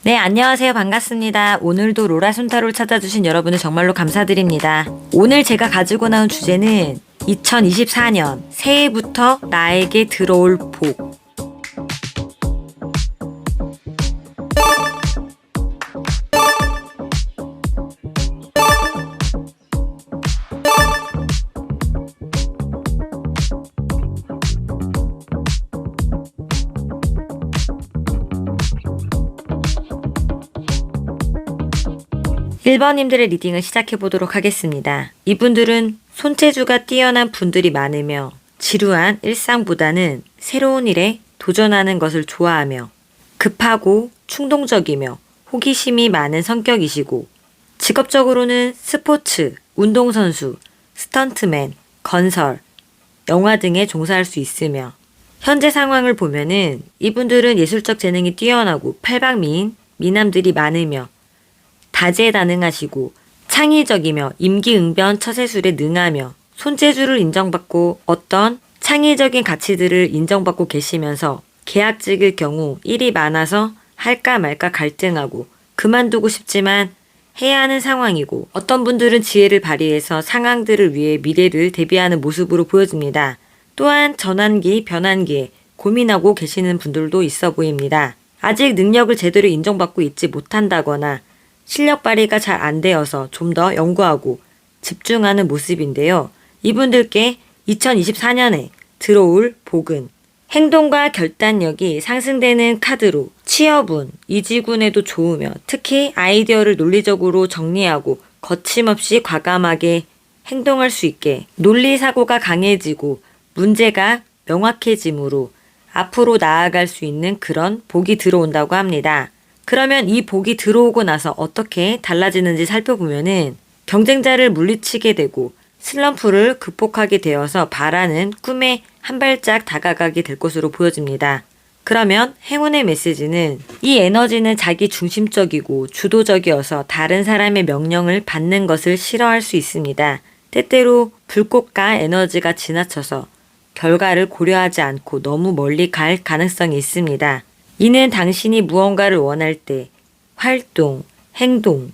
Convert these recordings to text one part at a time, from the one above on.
네, 안녕하세요. 반갑습니다. 오늘도 로라 순타로를 찾아주신 여러분을 정말로 감사드립니다. 오늘 제가 가지고 나온 주제는 2024년 새해부터 나에게 들어올 복. 일번님들의 리딩을 시작해 보도록 하겠습니다. 이분들은 손재주가 뛰어난 분들이 많으며 지루한 일상보다는 새로운 일에 도전하는 것을 좋아하며 급하고 충동적이며 호기심이 많은 성격이시고 직업적으로는 스포츠, 운동선수, 스턴트맨, 건설, 영화 등에 종사할 수 있으며 현재 상황을 보면은 이분들은 예술적 재능이 뛰어나고 팔방미인 미남들이 많으며 다재다능하시고 창의적이며 임기응변 처세술에 능하며 손재주를 인정받고 어떤 창의적인 가치들을 인정받고 계시면서 계약직일 경우 일이 많아서 할까 말까 갈등하고 그만두고 싶지만 해야 하는 상황이고 어떤 분들은 지혜를 발휘해서 상황들을 위해 미래를 대비하는 모습으로 보여집니다. 또한 전환기, 변환기에 고민하고 계시는 분들도 있어 보입니다. 아직 능력을 제대로 인정받고 있지 못한다거나 실력 발휘가 잘 안 되어서 좀 더 연구하고 집중하는 모습인데요. 이분들께 2024년에 들어올 복은 행동과 결단력이 상승되는 카드로 취업운, 이직운에도 좋으며 특히 아이디어를 논리적으로 정리하고 거침없이 과감하게 행동할 수 있게 논리사고가 강해지고 문제가 명확해지므로 앞으로 나아갈 수 있는 그런 복이 들어온다고 합니다. 그러면 이 복이 들어오고 나서 어떻게 달라지는지 살펴보면은 경쟁자를 물리치게 되고 슬럼프를 극복하게 되어서 바라는 꿈에 한 발짝 다가가게 될 것으로 보여집니다. 그러면 행운의 메시지는 이 에너지는 자기 중심적이고 주도적이어서 다른 사람의 명령을 받는 것을 싫어할 수 있습니다. 때때로 불꽃과 에너지가 지나쳐서 결과를 고려하지 않고 너무 멀리 갈 가능성이 있습니다. 이는 당신이 무언가를 원할 때 활동, 행동,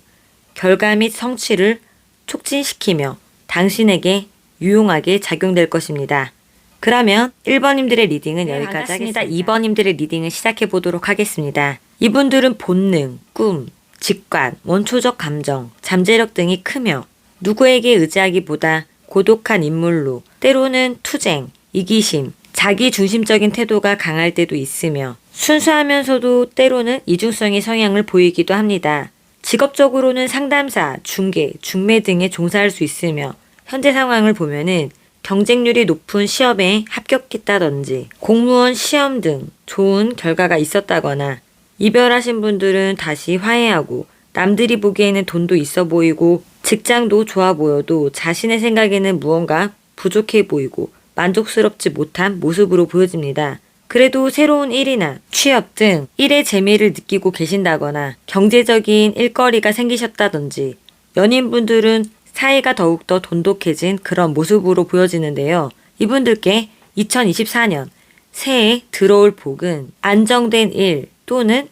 결과 및 성취를 촉진시키며 당신에게 유용하게 작용될 것입니다. 그러면 1번님들의 리딩은 여기까지 하겠습니다. 2번님들의 리딩을 시작해 보도록 하겠습니다. 이분들은 본능, 꿈, 직관, 원초적 감정, 잠재력 등이 크며 누구에게 의지하기보다 고독한 인물로 때로는 투쟁, 이기심, 자기 중심적인 태도가 강할 때도 있으며 순수하면서도 때로는 이중성의 성향을 보이기도 합니다. 직업적으로는 상담사, 중개, 중매 등에 종사할 수 있으며 현재 상황을 보면은 경쟁률이 높은 시험에 합격했다든지 공무원 시험 등 좋은 결과가 있었다거나 이별하신 분들은 다시 화해하고 남들이 보기에는 돈도 있어 보이고 직장도 좋아 보여도 자신의 생각에는 무언가 부족해 보이고 만족스럽지 못한 모습으로 보여집니다. 그래도 새로운 일이나 취업 등 일의 재미를 느끼고 계신다거나 경제적인 일거리가 생기셨다든지 연인분들은 사이가 더욱더 돈독해진 그런 모습으로 보여지는데요. 이분들께 2024년 새해 들어올 복은 안정된 일 또는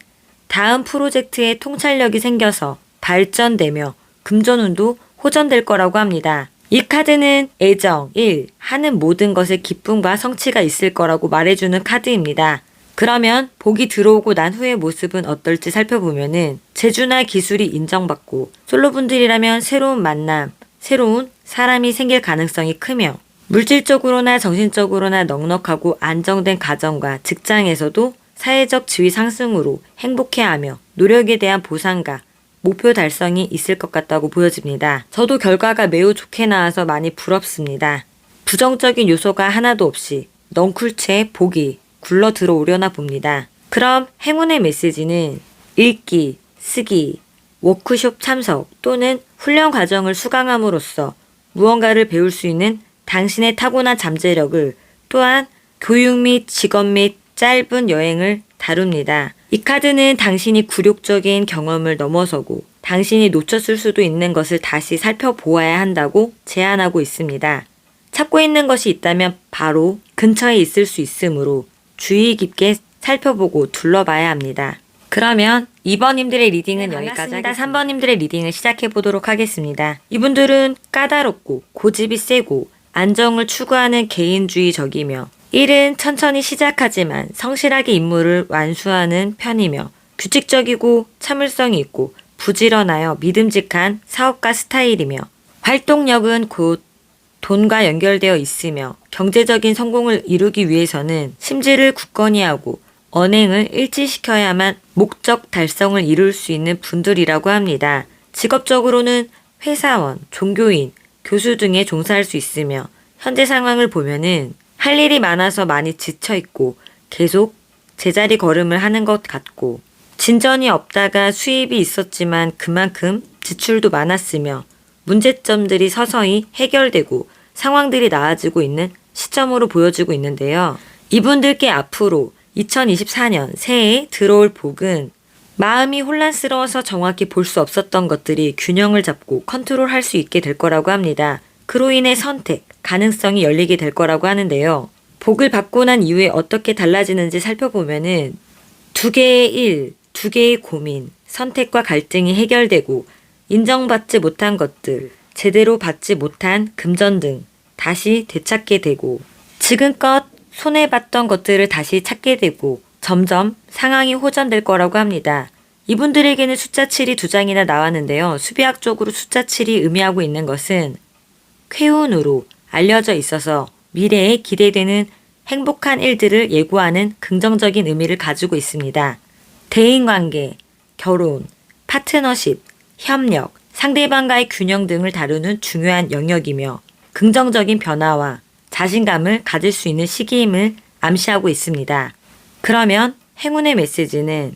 다음 프로젝트에 통찰력이 생겨서 발전되며 금전운도 호전될 거라고 합니다. 이 카드는 애정, 일, 하는 모든 것에 기쁨과 성취가 있을 거라고 말해주는 카드입니다. 그러면 복이 들어오고 난 후의 모습은 어떨지 살펴보면은 재주나 기술이 인정받고 솔로분들이라면 새로운 만남, 새로운 사람이 생길 가능성이 크며 물질적으로나 정신적으로나 넉넉하고 안정된 가정과 직장에서도 사회적 지위 상승으로 행복해하며 노력에 대한 보상과 목표 달성이 있을 것 같다고 보여집니다. 저도 결과가 매우 좋게 나와서 많이 부럽습니다. 부정적인 요소가 하나도 없이 넝쿨채 복이 굴러 들어오려나 봅니다. 그럼 행운의 메시지는 읽기, 쓰기, 워크숍 참석 또는 훈련 과정을 수강함으로써 무언가를 배울 수 있는 당신의 타고난 잠재력을 또한 교육 및 직업 및 짧은 여행을 다룹니다. 이 카드는 당신이 굴욕적인 경험을 넘어서고 당신이 놓쳤을 수도 있는 것을 다시 살펴보아야 한다고 제안하고 있습니다. 찾고 있는 것이 있다면 바로 근처에 있을 수 있으므로 주의 깊게 살펴보고 둘러봐야 합니다. 그러면 2번님들의 리딩은 여기까지 하겠습니다. 3번님들의 리딩을 시작해 보도록 하겠습니다. 이분들은 까다롭고 고집이 세고 안정을 추구하는 개인주의적이며 일은 천천히 시작하지만 성실하게 임무를 완수하는 편이며 규칙적이고 참을성이 있고 부지런하여 믿음직한 사업가 스타일이며 활동력은 곧 돈과 연결되어 있으며 경제적인 성공을 이루기 위해서는 심지를 굳건히 하고 언행을 일치시켜야만 목적 달성을 이룰 수 있는 분들이라고 합니다. 직업적으로는 회사원, 종교인, 교수 등에 종사할 수 있으며 현재 상황을 보면은 할 일이 많아서 많이 지쳐있고 계속 제자리 걸음을 하는 것 같고 진전이 없다가 수입이 있었지만 그만큼 지출도 많았으며 문제점들이 서서히 해결되고 상황들이 나아지고 있는 시점으로 보여지고 있는데요. 이분들께 앞으로 2024년 새해에 들어올 복은 마음이 혼란스러워서 정확히 볼 수 없었던 것들이 균형을 잡고 컨트롤할 수 있게 될 거라고 합니다. 그로 인해 선택, 가능성이 열리게 될 거라고 하는데요. 복을 받고 난 이후에 어떻게 달라지는지 살펴보면은 2개의 일, 2개의 고민, 선택과 갈등이 해결되고 인정받지 못한 것들, 제대로 받지 못한 금전 등 다시 되찾게 되고 지금껏 손해봤던 것들을 다시 찾게 되고 점점 상황이 호전될 거라고 합니다. 이분들에게는 숫자 7이 2장이나 나왔는데요. 수비학적으로 숫자 7이 의미하고 있는 것은 쾌운으로 알려져 있어서 미래에 기대되는 행복한 일들을 예고하는 긍정적인 의미를 가지고 있습니다. 대인관계, 결혼, 파트너십, 협력, 상대방과의 균형 등을 다루는 중요한 영역이며 긍정적인 변화와 자신감을 가질 수 있는 시기임을 암시하고 있습니다. 그러면 행운의 메시지는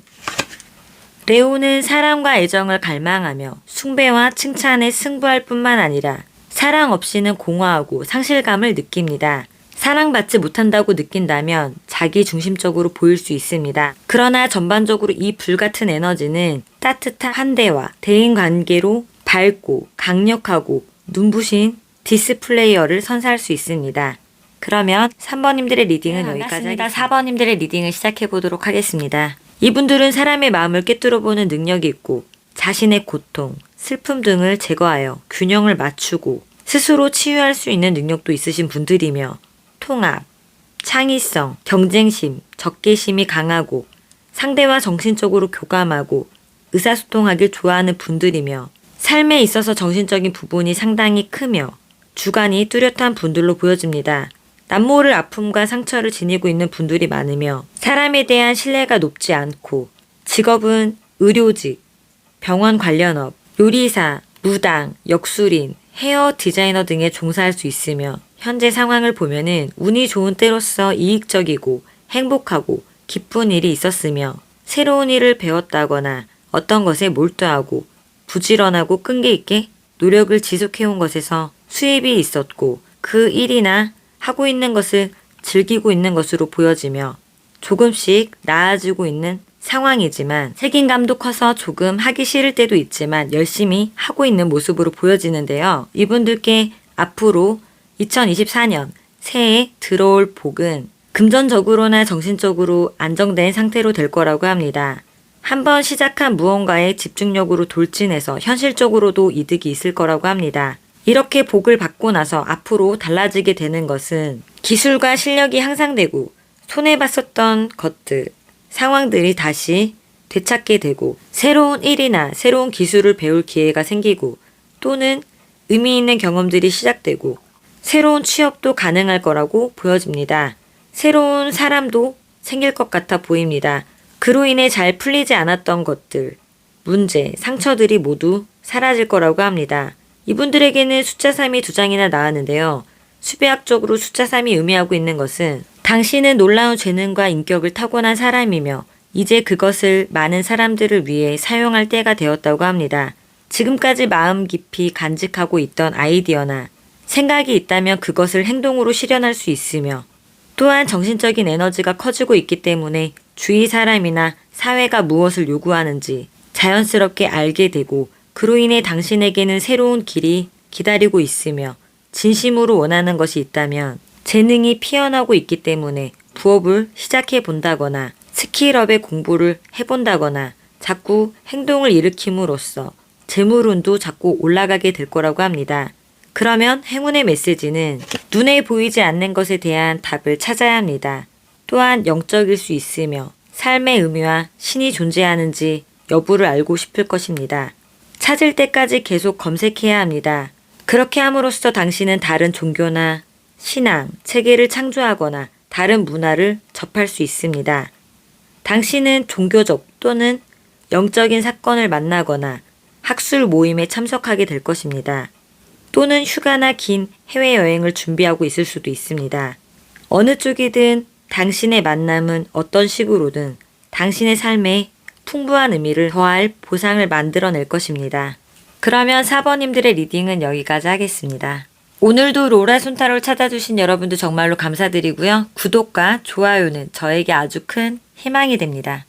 레오는 사랑과 애정을 갈망하며 숭배와 칭찬에 승부할 뿐만 아니라 사랑 없이는 공허하고 상실감을 느낍니다. 사랑받지 못한다고 느낀다면 자기 중심적으로 보일 수 있습니다. 그러나 전반적으로 이 불같은 에너지는 따뜻한 한대와 대인관계로 밝고 강력하고 눈부신 디스플레이어를 선사할 수 있습니다. 그러면 3번님들의 리딩은 여기까지 하겠습니다. 4번님들의 리딩을 시작해 보도록 하겠습니다. 이분들은 사람의 마음을 꿰뚫어보는 능력이 있고 자신의 고통, 슬픔 등을 제거하여 균형을 맞추고 스스로 치유할 수 있는 능력도 있으신 분들이며 통합, 창의성, 경쟁심, 적개심이 강하고 상대와 정신적으로 교감하고 의사소통하길 좋아하는 분들이며 삶에 있어서 정신적인 부분이 상당히 크며 주관이 뚜렷한 분들로 보여집니다. 남모를 아픔과 상처를 지니고 있는 분들이 많으며 사람에 대한 신뢰가 높지 않고 직업은 의료직, 병원 관련업, 요리사, 무당, 역술인, 헤어 디자이너 등에 종사할 수 있으며 현재 상황을 보면은 운이 좋은 때로서 이익적이고 행복하고 기쁜 일이 있었으며 새로운 일을 배웠다거나 어떤 것에 몰두하고 부지런하고 끈기 있게 노력을 지속해온 것에서 수입이 있었고 그 일이나 하고 있는 것을 즐기고 있는 것으로 보여지며 조금씩 나아지고 있는 상황이지만 책임감도 커서 조금 하기 싫을 때도 있지만 열심히 하고 있는 모습으로 보여지는데요. 이분들께 앞으로 2024년 새해 들어올 복은 금전적으로나 정신적으로 안정된 상태로 될 거라고 합니다. 한번 시작한 무언가에 집중력으로 돌진해서 현실적으로도 이득이 있을 거라고 합니다. 이렇게 복을 받고 나서 앞으로 달라지게 되는 것은 기술과 실력이 향상되고 손해봤었던 것들, 상황들이 다시 되찾게 되고 새로운 일이나 새로운 기술을 배울 기회가 생기고 또는 의미 있는 경험들이 시작되고 새로운 취업도 가능할 거라고 보여집니다. 새로운 사람도 생길 것 같아 보입니다. 그로 인해 잘 풀리지 않았던 것들, 문제, 상처들이 모두 사라질 거라고 합니다. 이분들에게는 숫자 3이 2장이나 나왔는데요. 수배학적으로 숫자 3이 의미하고 있는 것은 당신은 놀라운 재능과 인격을 타고난 사람이며 이제 그것을 많은 사람들을 위해 사용할 때가 되었다고 합니다. 지금까지 마음 깊이 간직하고 있던 아이디어나 생각이 있다면 그것을 행동으로 실현할 수 있으며 또한 정신적인 에너지가 커지고 있기 때문에 주위 사람이나 사회가 무엇을 요구하는지 자연스럽게 알게 되고 그로 인해 당신에게는 새로운 길이 기다리고 있으며 진심으로 원하는 것이 있다면 재능이 피어나고 있기 때문에 부업을 시작해 본다거나 스킬업의 공부를 해본다거나 자꾸 행동을 일으킴으로써 재물운도 자꾸 올라가게 될 거라고 합니다. 그러면 행운의 메시지는 눈에 보이지 않는 것에 대한 답을 찾아야 합니다. 또한 영적일 수 있으며 삶의 의미와 신이 존재하는지 여부를 알고 싶을 것입니다. 찾을 때까지 계속 검색해야 합니다. 그렇게 함으로써 당신은 다른 종교나 신앙, 체계를 창조하거나 다른 문화를 접할 수 있습니다. 당신은 종교적 또는 영적인 사건을 만나거나 학술 모임에 참석하게 될 것입니다. 또는 휴가나 긴 해외여행을 준비하고 있을 수도 있습니다. 어느 쪽이든 당신의 만남은 어떤 식으로든 당신의 삶에 풍부한 의미를 더할 보상을 만들어낼 것입니다. 그러면 4번님들의 리딩은 여기까지 하겠습니다. 오늘도 로라 손타로를 찾아주신 여러분들 정말로 감사드리고요. 구독과 좋아요는 저에게 아주 큰 희망이 됩니다.